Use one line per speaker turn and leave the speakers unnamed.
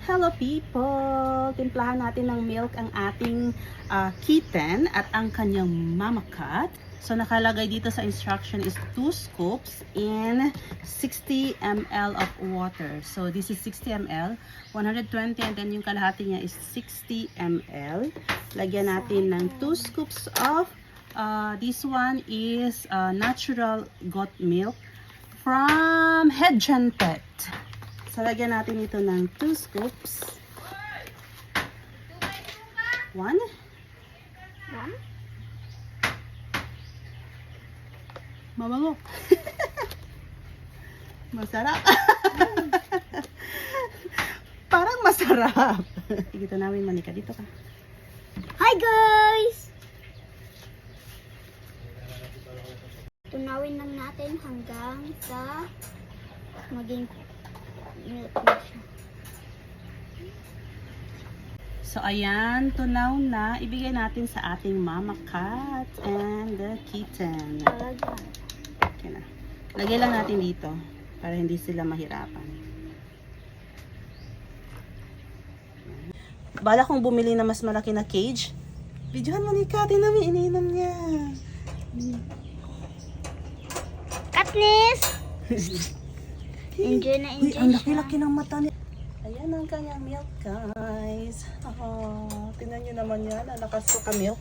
Hello people! Timplahan natin ng milk ang ating kitten at ang kanyang mama cat. So nakalagay dito sa instruction is 2 scoops in 60 ml of water. So this is 60 ml, 120 and then yung kalahati niya is 60 ml. Lagyan natin ng 2 scoops of this one is natural goat milk from Hedgen Pet. So lagyan natin ito ng 2 scoops. 1 Mabango. Masarap. Parang masarap. Dito namin manika. Dito ka.
Hi guys! Tunawin lang natin hanggang sa maging milk na siya.
So ayan, tunaw na. Ibigay natin sa ating mama cat and the kitten.
Talaga.
Okay na. Lagay lang natin dito para hindi sila mahirapan. Bala kong bumili na mas malaki na cage. Videohan mo ni Kati na may ininom niya.
Katniss! Enjoy na
Uy,
enjoy
ang
siya.
laki-laki ng mata niya. Ayan ang kanyang milk, guys. Oh, tingnan nyo naman yan. Ang lakas ko ka milk.